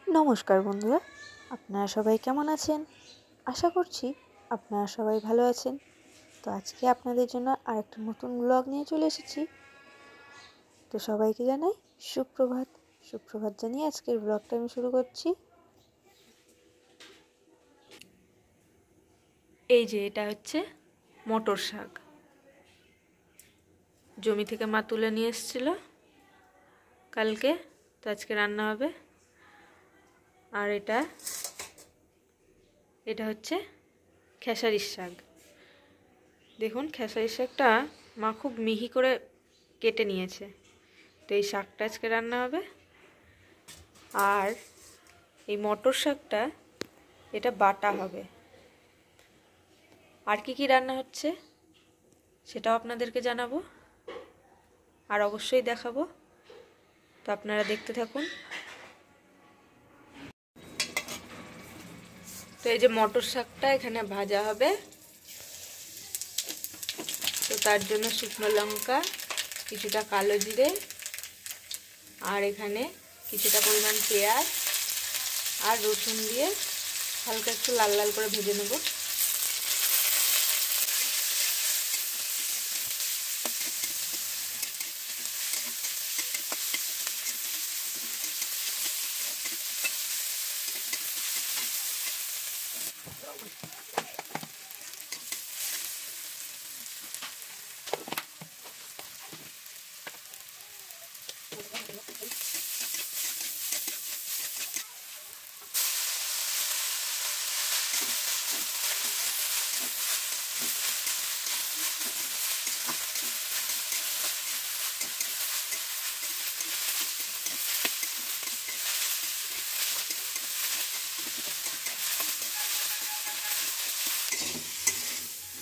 নমস্কার বন্ধুরা, আপনারা সবাই কেমন আছেন? আশা করছি আপনারা সবাই ভালো আছেন। তো আজকে আপনাদের জন্য আরেকটা নতুন ব্লগ নিয়ে চলে এসেছি। তো সবাইকে জানাই সুপ্রভাত। সুপ্রভাত জানিয়ে আজকের ব্লগটা আমি শুরু করছি। এই যে এটা হচ্ছে মটর শাক, জমি থেকে মা তুলে নিয়ে এসেছিল কালকে, তো আজকে রান্না হবে। আর এটা হচ্ছে খেসারির শাক। দেখুন, খেসারির শাকটা মা খুব মিহি করে কেটে নিয়েছে। তো এই শাকটা আজকে রান্না হবে। আর এই মটর শাকটা এটা বাটা হবে। আর কি রান্না হচ্ছে সেটাও আপনাদেরকে জানাবো, আর অবশ্যই দেখাবো। তো আপনারা দেখতে থাকুন। তো এই যে মটর শাকটা এখানে ভাজা হবে, তো তার জন্য শুকনো লঙ্কা, কিছুটা কালো জিরে, আর এখানে কিছুটা পরিমাণ পেঁয়াজ আর রসুন দিয়ে হালকা একটু লাল লাল করে ভেজে নেব।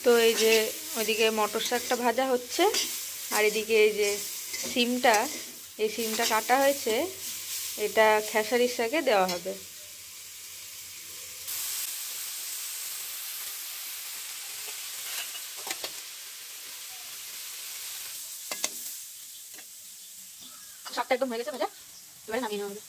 তো এই যে ওইদিকে মটর শাকটা ভাজা হচ্ছে, আর এদিকে এই যে সিমটা কাটা হয়েছে, এটা খেসারির শাকে দেওয়া হবে। শাকটা একদম হয়ে গেছে ভাজা, এবারে নামিয়ে নেওয়া হবে।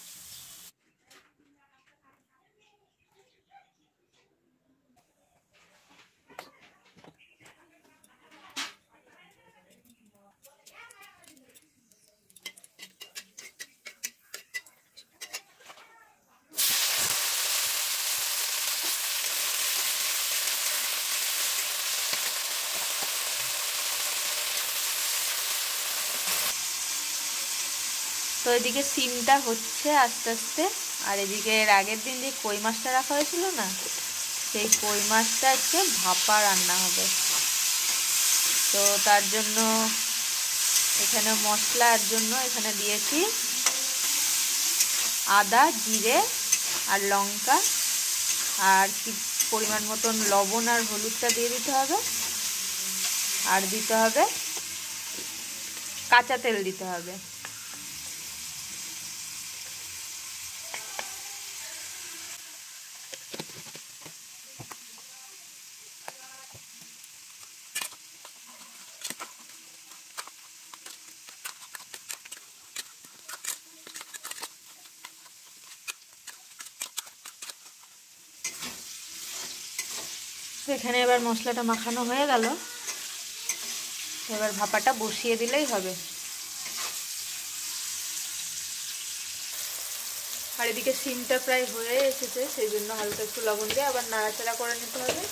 তো এদিকে সিমটা হচ্ছে আস্তে আস্তে, আর এদিকে এর আগের দিন যে কই মাছটা রাখা হয়েছিল না, সেই কই মাছটা আজকে ভাপা রান্না হবে। তো তার জন্য এখানে মশলার জন্য এখানে দিয়েছি আদা, জিরে আর লঙ্কা, আর কি পরিমাণ মতন লবণ আর হলুদটা দিয়ে দিতে হবে। আর দিতে হবে কাঁচা তেল দিতে হবে। এখানে এবার মশলাটা মাখানো হয়ে গেল, এবার ভাপাটা বসিয়ে দিলেই হবে। আর এদিকে সিমটা প্রায় হয়ে এসেছে, সেই জন্য হালকা একটু লবণ দিয়ে আবার নাড়াচাড়া করে নিতে হবে।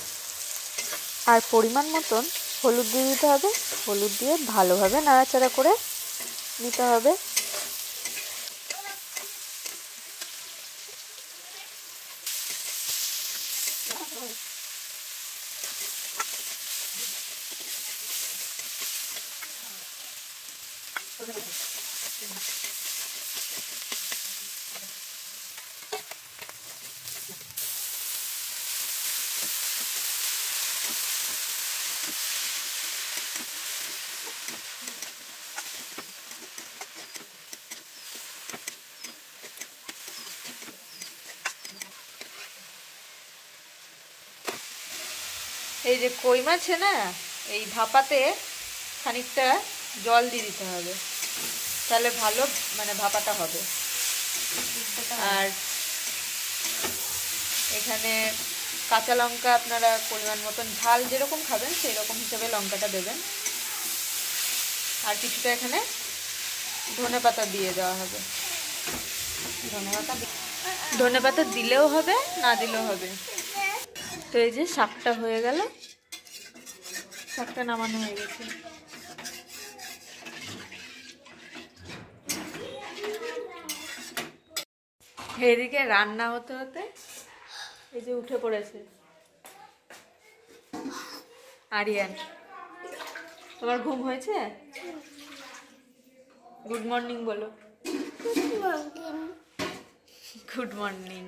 আর পরিমাণ মতন হলুদ দিয়ে দিতে হবে। হলুদ দিয়ে ভালোভাবে নাড়াচাড়া করে নিতে হবে। এই যে কই মাছে না, এই ভাপাতে খানিকটা জল দিয়ে দিতে হবে, তাহলে ভালো ভাপাটা হবে। আর এখানে কাঁচা লঙ্কা আপনারা পরিমাণ মতন ঝাল যেরকম খাবেন সেই রকম হিসেবে লঙ্কাটা দেবেন। আর কিছুটা এখানে ধনেপাতা দিয়ে দেওয়া হবে। ধনেপাতা দিলেও হবে, না দিলেও হবে। তো এই যে শাকটা হয়ে গেল, শাকটা নামানো হয়ে গেছে। এদিকে রান্না হতে হতে এই যে উঠে পড়েছে আরিয়ান। তোমার ঘুম হয়েছে? গুড মর্নিং বলো। Good morning.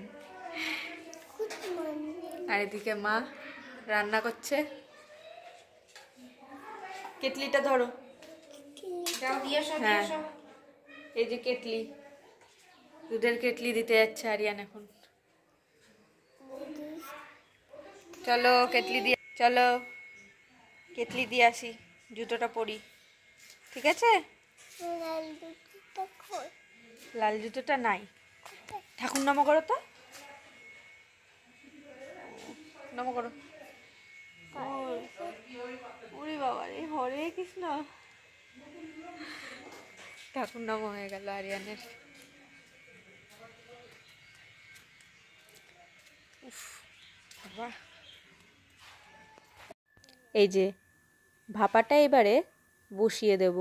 আর এদিকে মা রান্না করছে। কেটলিটা ধরো। হ্যাঁ, এই যে কেটলি, দুধের কেটলি দিতে যাচ্ছে আরিয়ান এখন। চলো কেটলি দিয়ে, চলো কেটলি দিয়ে আসি, জুতোটা পরি, ঠিক আছে? লাল জুতোটা নাই। ঠাকুর নম করো তো, নম করো। ওরে বাবা রে, হরে কৃষ্ণ। ঠাকুর নাম হয়ে গেল আরিয়ানের। এই যে ভাপাটা এবারে বসিয়ে দেব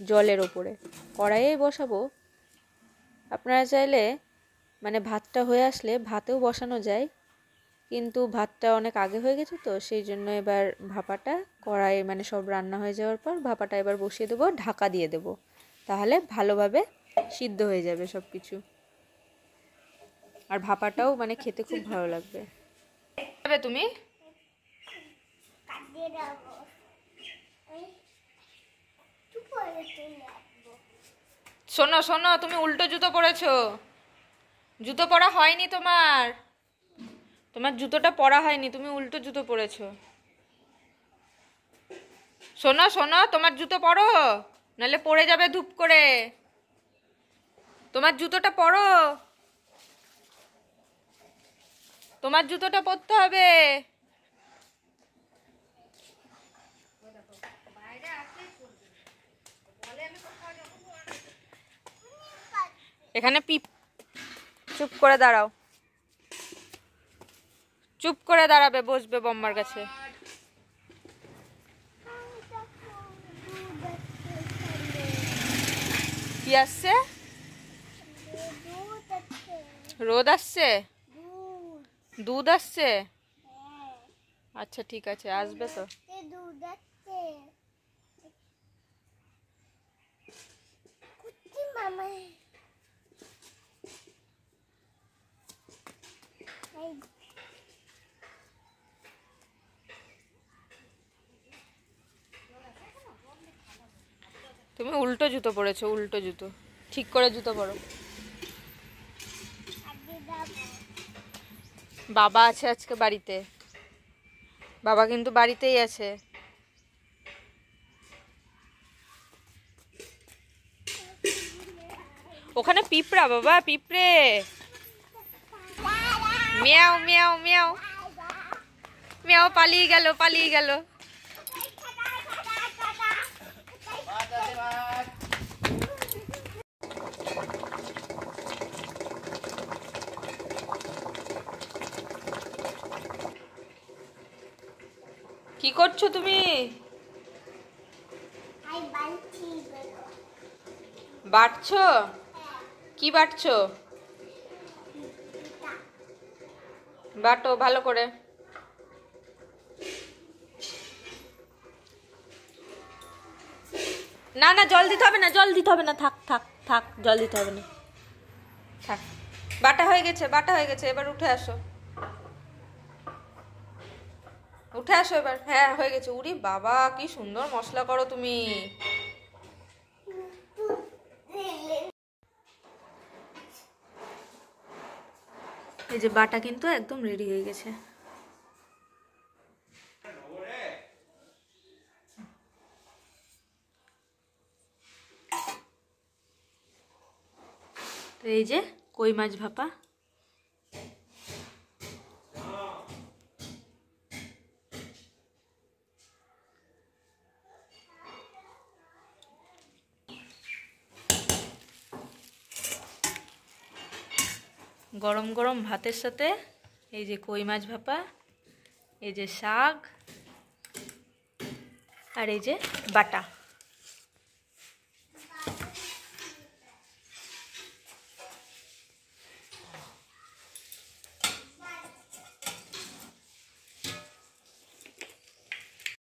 জলের ওপরে, কড়াইয়ে বসাবো। আপনারা চাইলে মানে ভাতটা হয়ে আসলে ভাতেও বসানো যায়, কিন্তু ভাতটা অনেক আগে হয়ে গেছে তো সেই জন্য এবার ভাপাটা কড়াইয়ে মানে সব রান্না হয়ে যাওয়ার পর ভাপাটা এবার বসিয়ে দেবো, ঢাকা দিয়ে দেব, তাহলে ভালোভাবে সিদ্ধ হয়ে যাবে সব কিছু। আর ভাপাটাও মানে খেতে খুব ভালো লাগবে। তুমি শোনো শোনো, তুমি উল্টো জুতো পরেছো, জুতো পরা হয়নি তোমার, তোমার জুতোটা পরা হয়নি, তুমি উল্টো জুতো পরেছো। শোনো শোনো, তোমার জুতো পরো, নাহলে পড়ে যাবে ধূপ করে। তোমার জুতোটা পরো, তোমার জুতোটা পরতে হবে। এখানে পিপ, চুপ করে দাঁড়াও, চুপ করে দাঁড়াবে, বসবে বম্মার কাছে। কি আসছে? রোদ আসছে? দুধ আসছে? আচ্ছা ঠিক আছে, আসবে তো। তুমি উল্টো জুতো পরেছো, উল্টো জুতো, ঠিক করে জুতো পরো। বাবা আছে আজকে বাড়িতে, বাবা কিন্তু বাড়িতেই আছে। ওখানে পিঁপড়া বাবা, পিঁপড়ে। মিয়াও মিয়াও মিয়াও মিয়াও, পালিয়ে গেল পালিয়ে গেল। কি করছো তুমি? বাটছো? কি বাটছো? বাটো ভালো করে। না না, জল দিতে হবে না, জল দিতে হবে না, থাক থাক থাক, জল দিতে হবে না, থাক। বাটা হয়ে গেছে, বাটা হয়ে গেছে, এবার উঠে আসো, উঠে আসো এবার। হ্যাঁ হয়ে গেছে। উরি বাবা, কি সুন্দর মশলা করো তুমি। এই যে বাটা কিন্তু একদম রেডি হয়ে গেছে। তো এই যে কই মাছ ভাপা, গরম গরম ভাতের সাথে এই যে কই মাছ ভাপা, এই যে শাক, আর এই যে বাটা।